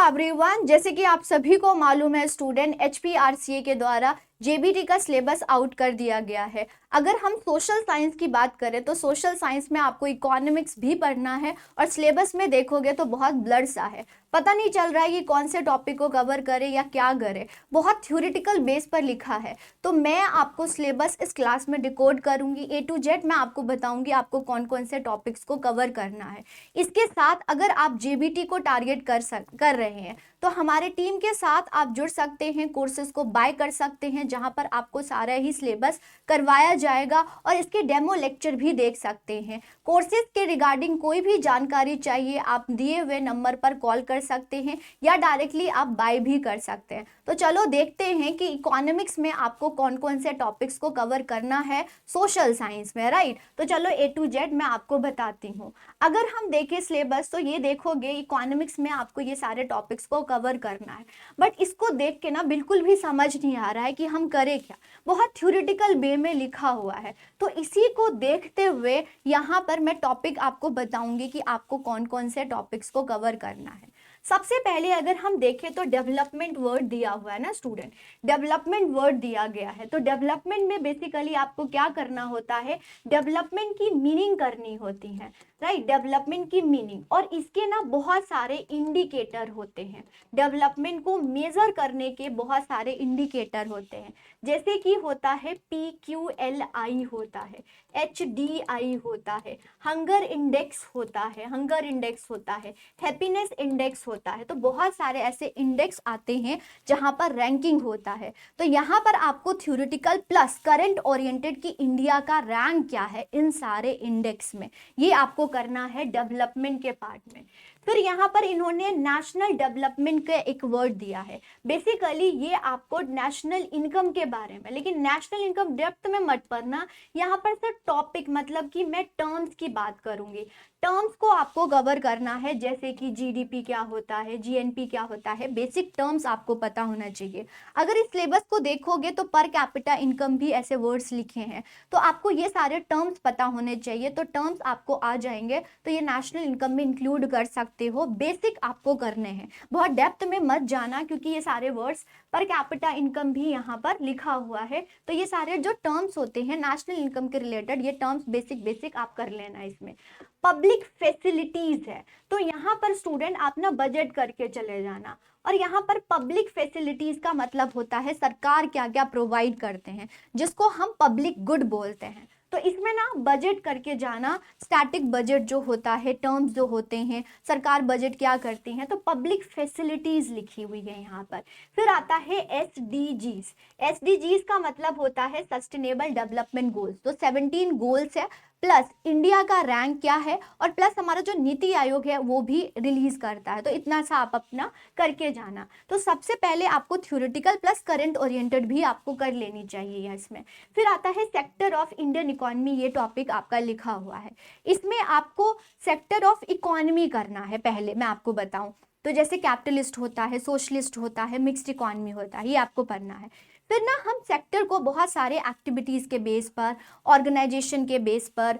Everyone, जैसे कि आप सभी को मालूम है स्टूडेंट एचपीआरसीए के द्वारा जेबीटी का सिलेबस आउट कर दिया गया है। अगर हम सोशल साइंस की बात करें तो सोशल साइंस में आपको इकोनॉमिक्स भी पढ़ना है और सिलेबस में देखोगे तो बहुत ब्लर सा है, पता नहीं चल रहा है कि कौन से टॉपिक को कवर करे या क्या करे, बहुत थ्योरेटिकल बेस पर लिखा है। तो मैं आपको सिलेबस इस क्लास में डिकोड करूंगी, A to Z मैं आपको बताऊंगी आपको कौन कौन से टॉपिक्स को कवर करना है। इसके साथ अगर आप जेबीटी को टारगेट कर रहे हैं तो हमारे टीम के साथ आप जुड़ सकते हैं, कोर्सेज को बाय कर सकते हैं जहां पर आपको सारा ही सिलेबस करवाया जाएगा और इसके डेमो लेक्चर भी देख सकते हैं। कोर्सेज के रिगार्डिंग कोई भी जानकारी चाहिए आप दिए हुए नंबर पर कॉल कर सकते हैं या डायरेक्टली आप बाय भी कर सकते हैं। तो चलो देखते हैं कि इकोनॉमिक्स में आपको कौन कौन से टॉपिक्स को कवर करना है सोशल साइंस में, राइट। तो चलो A to Z मैं आपको बताती हूँ। अगर हम देखें सिलेबस तो ये देखोगे इकोनॉमिक्स में आपको ये सारे टॉपिक्स को कवर करना है, बट इसको देख के ना बिल्कुल भी समझ नहीं आ रहा है कि हम करें क्या, बहुत थ्योरेटिकल वे में लिखा हुआ है। तो इसी को देखते हुए यहाँ पर मैं टॉपिक आपको बताऊंगी कि आपको कौन कौन से टॉपिक्स को कवर करना है। सबसे पहले अगर हम देखें तो डेवलपमेंट वर्ड दिया हुआ है ना स्टूडेंट, डेवलपमेंट वर्ड दिया गया है। तो डेवलपमेंट में बेसिकली आपको क्या करना होता है, डेवलपमेंट की मीनिंग करनी होती है, राइट। डेवलपमेंट की मीनिंग और इसके ना बहुत सारे इंडिकेटर होते हैं, डेवलपमेंट को मेजर करने के बहुत सारे इंडिकेटर होते हैं, जैसे कि होता है PQLI होता है, HDI होता है, हंगर इंडेक्स होता है, हंगर इंडेक्स होता है, हैप्पीनेस इंडेक्स होता है। तो बहुत सारे ऐसे इंडेक्स आते हैं जहां पर रैंकिंग होता है। तो यहाँ पर आपको थ्योरेटिकल प्लस करंट ओरिएंटेड की इंडिया का रैंक क्या है इन सारे इंडेक्स में, ये आपको करना है डेवलपमेंट के पार्ट में। फिर यहाँ पर इन्होंने नेशनल डेवलपमेंट का एक वर्ड दिया है, बेसिकली ये आपको नेशनल इनकम के बारे में, लेकिन नेशनल इनकम डेप्थ में मत पढ़ना, यहाँ पर सिर्फ टॉपिक मतलब कि मैं टर्म्स की बात करूंगी, टर्म्स को आपको कवर करना है, जैसे कि जीडीपी क्या होता है, जीएनपी क्या होता है, बेसिक टर्म्स आपको पता होना चाहिए। अगर इस सिलेबस को देखोगे तो पर कैपिटा इनकम भी ऐसे वर्ड्स लिखे हैं, तो आपको ये सारे टर्म्स पता होने चाहिए। तो टर्म्स आपको आ जाएंगे तो ये नेशनल इनकम में इंक्लूड कर सकते हो, बेसिक आपको करने हैं, बहुत डेप्थ में मत जाना क्योंकि ये सारे वर्ड्स पर कैपिटा इनकम भी यहाँ पर लिखा हुआ है। तो ये सारे जो टर्म्स होते हैं नेशनल इनकम के रिलेटेड, ये टर्म्स बेसिक आप कर लेना। इसमें पब्लिक फैसिलिटीज है, तो यहाँ पर स्टूडेंट आप ना बजट करके चले जाना, और यहाँ पर पब्लिक फैसिलिटीज का मतलब होता है सरकार क्या क्या प्रोवाइड करते हैं, जिसको हम पब्लिक गुड बोलते हैं। तो इसमें ना बजट करके जाना, स्टैटिक बजट जो होता है, टर्म्स जो होते हैं, सरकार बजट क्या करती है, तो पब्लिक फैसिलिटीज लिखी हुई है यहाँ पर। फिर आता है SDGs, SDGs का मतलब होता है सस्टेनेबल डेवलपमेंट गोल्स। तो 17 गोल्स है, प्लस इंडिया का रैंक क्या है, और प्लस हमारा जो नीति आयोग है वो भी रिलीज करता है। तो इतना सा आप अपना करके जाना। तो सबसे पहले आपको थ्योरेटिकल प्लस करंट ओरिएंटेड भी आपको कर लेनी चाहिए इसमें। फिर आता है सेक्टर ऑफ इंडियन इकोनॉमी, ये टॉपिक आपका लिखा हुआ है, इसमें आपको सेक्टर ऑफ इकोनॉमी करना है। पहले मैं आपको बताऊं तो जैसे कैपिटलिस्ट होता है, सोशलिस्ट होता है, मिक्स्ड इकोनॉमी होता है, ये आपको पढ़ना है। फिर ना हम सेक्टर को बहुत सारे एक्टिविटीज़ के बेस पर, ऑर्गेनाइजेशन के बेस पर,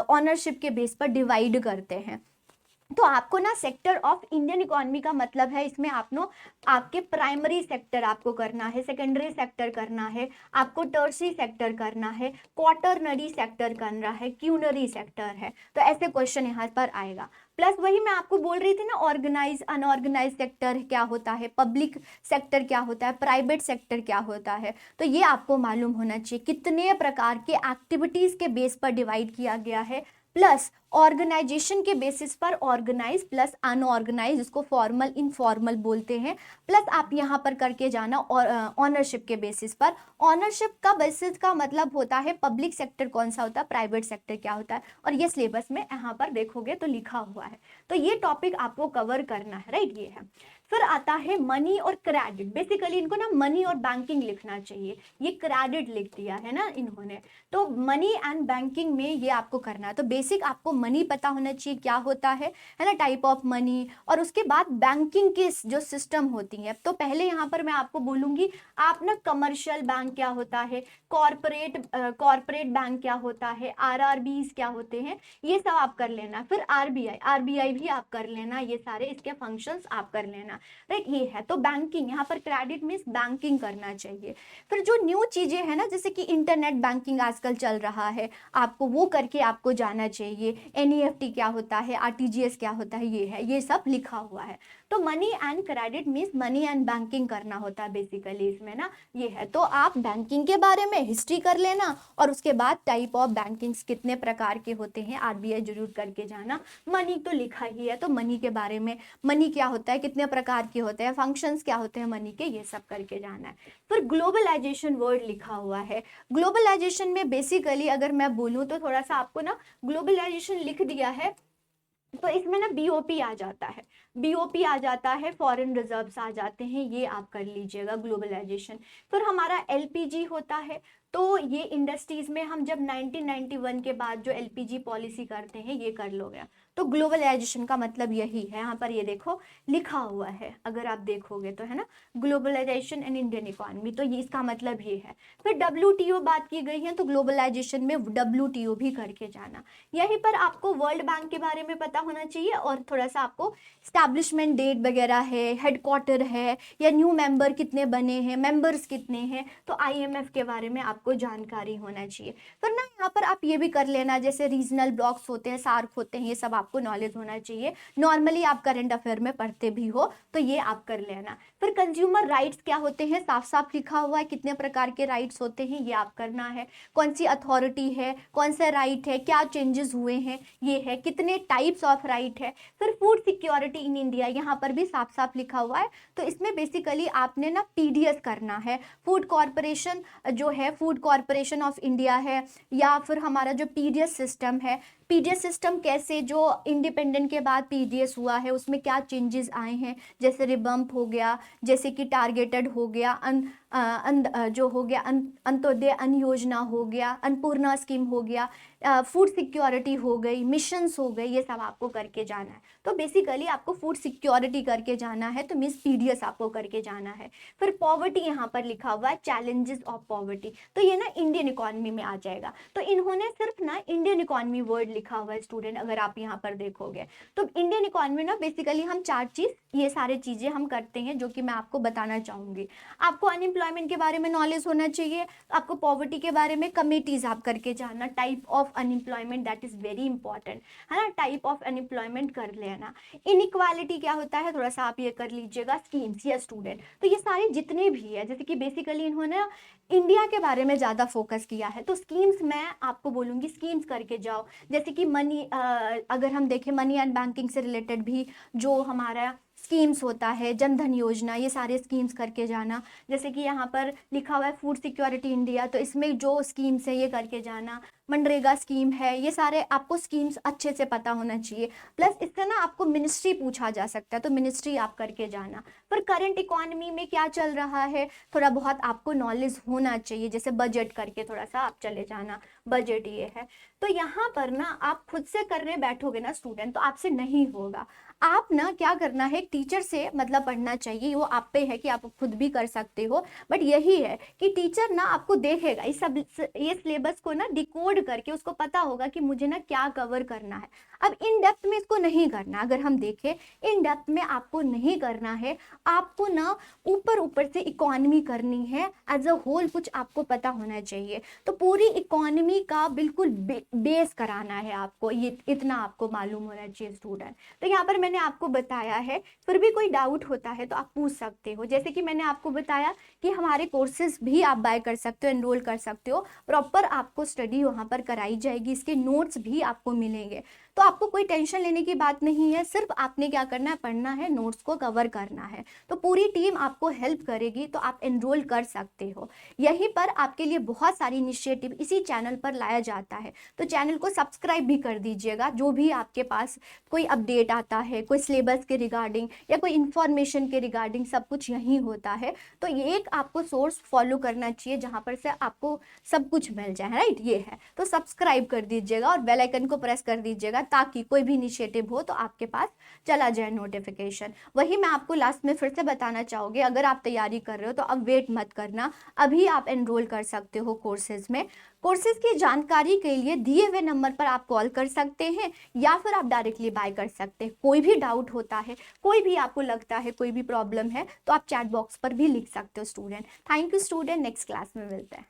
ऑनरशिप के बेस पर डिवाइड करते हैं। तो आपको ना सेक्टर ऑफ इंडियन इकोनॉमी का मतलब है, इसमें आपके प्राइमरी सेक्टर आपको करना है, सेकेंडरी सेक्टर करना है, आपको टर्सरी सेक्टर करना है, क्वार्टरनरी सेक्टर करना है, क्यूनरी सेक्टर है। तो ऐसे क्वेश्चन यहाँ पर आएगा। प्लस वही मैं आपको बोल रही थी ना, ऑर्गेनाइज अनऑर्गेनाइज सेक्टर क्या होता है, पब्लिक सेक्टर क्या होता है, प्राइवेट सेक्टर क्या होता है, तो ये आपको मालूम होना चाहिए कितने प्रकार के एक्टिविटीज के बेस पर डिवाइड किया गया है, प्लस ऑर्गेनाइजेशन के बेसिस पर ऑर्गेनाइज प्लस अनऑर्गेनाइज, जिसको फॉर्मल इनफॉर्मल बोलते हैं। प्लस आप यहाँ पर करके जाना और ऑनरशिप के बेसिस पर, ऑनरशिप का बेसिस का मतलब होता है पब्लिक सेक्टर कौन सा होता है, प्राइवेट सेक्टर क्या होता है, और ये सिलेबस में यहाँ पर देखोगे तो लिखा हुआ है। तो ये टॉपिक आपको कवर करना है, राइट, ये है। फिर आता है मनी और क्रेडिट, बेसिकली इनको ना मनी और बैंकिंग लिखना चाहिए, ये क्रेडिट लिख दिया है ना इन्होंने। तो मनी एंड बैंकिंग में ये आपको करना है। तो बेसिक आपको मनी पता होना चाहिए क्या होता है ना, टाइप ऑफ मनी, और उसके बाद बैंकिंग के जो सिस्टम होती हैं। तो पहले यहाँ पर मैं आपको बोलूँगी, आप ना कमर्शियल बैंक क्या होता है, कॉरपोरेट बैंक क्या होता है, आरआरबीज क्या होते हैं, ये सब आप कर लेना। फिर आरबीआई भी आप कर लेना, ये सारे इसके फंक्शंस आप कर लेना, राइट। ये है तो बैंकिंग, यहाँ पर क्रेडिट मीन्स बैंकिंग करना चाहिए। फिर जो न्यू चीजें हैं ना, जैसे कि इंटरनेट बैंकिंग आजकल चल रहा है, आपको वो करके आपको जाना चाहिए। एनईएफटी क्या होता है, आरटीजीएस क्या होता है, ये है, ये सब लिखा हुआ है। तो money and credit means money and banking करना होता है बेसिकली इसमें ना, ये है। तो आप बैंकिंग के बारे में हिस्ट्री कर लेना, और उसके बाद टाइप ऑफ बैंकिंग्स कितने प्रकार के होते हैं आरबीआई जरूर करके जाना। मनी तो लिखा ही है, तो मनी के बारे में, मनी क्या होता है, कितने प्रकार के होते हैं, फंक्शंस क्या होते हैं मनी के, ये सब करके जाना है। फिर ग्लोबलाइजेशन वर्ड लिखा हुआ है। ग्लोबलाइजेशन में बेसिकली अगर मैं बोलूँ तो थोड़ा सा आपको ना ग्लोबलाइजेशन लिख दिया है, तो इसमें ना बीओपी आ जाता है, बीओपी आ जाता है, फॉरेन रिजर्व्स आ जाते हैं, ये आप कर लीजिएगा ग्लोबलाइजेशन। फिर हमारा एलपीजी होता है, तो ये इंडस्ट्रीज में हम जब 1991 के बाद जो एलपीजी पॉलिसी करते हैं ये कर लोगे। तो ग्लोबलाइजेशन का मतलब यही है, यहाँ पर ये देखो लिखा हुआ है, अगर आप देखोगे तो, है ना, ग्लोबलाइजेशन एंड इंडियन इकोनॉमी, तो ये इसका मतलब ये है। फिर डब्ल्यूटीओ बात की गई है, तो ग्लोबलाइजेशन में डब्ल्यूटीओ भी करके जाना। यहीं पर आपको वर्ल्ड बैंक के बारे में पता होना चाहिए, और थोड़ा सा आपको स्टैब्लिशमेंट डेट वगैरह है, हेडक्वार्टर है, या न्यू मेंबर कितने बने हैं, मेंबर्स कितने हैं, तो आईएमएफ के बारे में आपको जानकारी होना चाहिए। फिर ना यहाँ पर आप ये भी कर लेना, जैसे रीजनल ब्लॉक्स होते हैं, सार्क होते हैं, ये सब आपको नॉलेज होना चाहिए। नॉर्मली आप करंट अफेयर में पढ़ते भी हो, तो ये आप कर लेना। फिर कंज्यूमर राइट्स क्या होते हैं, साफ साफ लिखा हुआ है, कितने प्रकार के राइट्स होते हैं, ये आप करना है। कौन सी अथॉरिटी है, कौन सा राइट है, क्या चेंजेस हुए हैं, ये है, कितने टाइप्स ऑफ राइट है। फिर फूड सिक्योरिटी इन इंडिया, यहाँ पर भी साफ साफ लिखा हुआ है, तो इसमें बेसिकली आपने ना पीडीएस करना है। फूड कॉरपोरेशन जो है, फूड कॉरपोरेशन ऑफ इंडिया है, या फिर हमारा जो पीडीएस सिस्टम है, पीडीएस सिस्टम कैसे जो इंडिपेंडेंट के बाद पीडीएस हुआ है उसमें क्या चेंजेस आए हैं, जैसे रिबम्प हो गया, जैसे कि टारगेटेड हो गया, जो हो गया अंत्योदय अन्न योजना हो गया, अन्नपूर्णा स्कीम हो गया, फूड सिक्योरिटी हो गई, मिशंस हो गई, ये सब आपको करके जाना है। तो बेसिकली आपको फूड सिक्योरिटी करके जाना है, तो मिस पीडीएस आपको करके जाना है। फिर पॉवर्टी यहाँ पर लिखा हुआ है, चैलेंजेस ऑफ पॉवर्टी, तो ये ना इंडियन इकोनॉमी में आ जाएगा। तो इन्होंने सिर्फ ना इंडियन इकोनॉमी वर्ड लिखा हुआ है स्टूडेंट, अगर आप यहाँ पर देखोगे तो इंडियन इकोनॉमी ना बेसिकली हम चार चीज, ये सारे चीजें हम करते हैं, जो कि मैं आपको बताना चाहूंगी। आपको अनएम्प्लॉयमेंट के बारे में नॉलेज होना चाहिए, आपको पॉवर्टी के बारे में कमिटीज आप करके जाना, type of unemployment that is very important, है ना, टाइप ऑफ अनएम्प्लॉयमेंट कर लेना। इनइक्वालिटी क्या होता है, थोड़ा सा आप ये कर लीजिएगा, स्कीम्स या स्टूडेंट। तो ये सारे जितने भी है, जैसे कि बेसिकली इन्होंने इंडिया के बारे में ज़्यादा फोकस किया है, तो स्कीम्स मैं आपको बोलूँगी स्कीम्स करके जाओ। जैसे कि मनी, अगर हम देखें मनी एंड बैंकिंग से रिलेटेड भी जो हमारा स्कीम्स होता है, जनधन योजना, ये सारे स्कीम्स करके जाना। जैसे कि यहाँ पर लिखा हुआ है फूड सिक्योरिटी इंडिया, तो इसमें जो स्कीम्स है ये करके जाना। मनरेगा स्कीम है, ये सारे आपको स्कीम्स अच्छे से पता होना चाहिए। प्लस इससे ना आपको मिनिस्ट्री पूछा जा सकता है, तो मिनिस्ट्री आप करके जाना। पर करंट इकोनॉमी में क्या चल रहा है थोड़ा बहुत आपको नॉलेज होना चाहिए, जैसे बजट करके थोड़ा सा आप चले जाना, बजट ये है। तो यहाँ पर ना आप खुद से करने बैठोगे ना स्टूडेंट, तो आपसे नहीं होगा। आप ना क्या करना है, टीचर से मतलब पढ़ना चाहिए, वो आप पे है कि आप खुद भी कर सकते हो, बट यही है कि टीचर ना आपको देखेगा इस सब ये सिलेबस को ना डिकोड करके, उसको पता होगा कि मुझे ना क्या कवर करना है। अब इन डेप्थ में इसको नहीं करना, अगर हम देखें इन डेप्थ में आपको नहीं करना है, आपको ना ऊपर ऊपर से इकोनॉमी करनी है, एज अ होल कुछ आपको पता होना चाहिए। तो पूरी इकोनॉमी का बिल्कुल बेस कराना है आपको, ये इतना आपको मालूम होना चाहिए स्टूडेंट। तो यहाँ पर मैंने आपको बताया है, फिर भी कोई डाउट होता है तो आप पूछ सकते हो। जैसे कि मैंने आपको बताया कि हमारे कोर्सेज भी आप बाय कर सकते हो, एनरोल कर सकते हो, प्रॉपर आपको स्टडी वहाँ पर कराई जाएगी, इसके नोट्स भी आपको मिलेंगे। तो आपको कोई टेंशन लेने की बात नहीं है, सिर्फ आपने क्या करना है, पढ़ना है, नोट्स को कवर करना है। तो पूरी टीम आपको हेल्प करेगी, तो आप एनरोल कर सकते हो। यहीं पर आपके लिए बहुत सारी इनिशिएटिव इसी चैनल पर लाया जाता है, तो चैनल को सब्सक्राइब भी कर दीजिएगा। जो भी आपके पास कोई अपडेट आता है, कोई सिलेबस के रिगार्डिंग या कोई इन्फॉर्मेशन के रिगार्डिंग, सब कुछ यहीं होता है। तो ये एक आपको सोर्स फॉलो करना चाहिए जहाँ पर से आपको सब कुछ मिल जाए, राइट, ये है। तो सब्सक्राइब कर दीजिएगा और बेल आइकन को प्रेस कर दीजिएगा, ताकि कोई भी इनिशिएटिव हो तो आपके पास चला जाए नोटिफिकेशन। वही मैं आपको लास्ट में फिर से बताना चाहूँगी, अगर आप तैयारी कर रहे हो तो अब वेट मत करना, अभी आप एनरोल कर सकते हो कोर्सेज में। कोर्सेज की जानकारी के लिए दिए हुए नंबर पर आप कॉल कर सकते हैं या फिर आप डायरेक्टली बाय कर सकते हैं। कोई भी डाउट होता है, कोई भी आपको लगता है कोई भी प्रॉब्लम है तो आप चैट बॉक्स पर भी लिख सकते हो student. Thank you student, next class में मिलते हैं।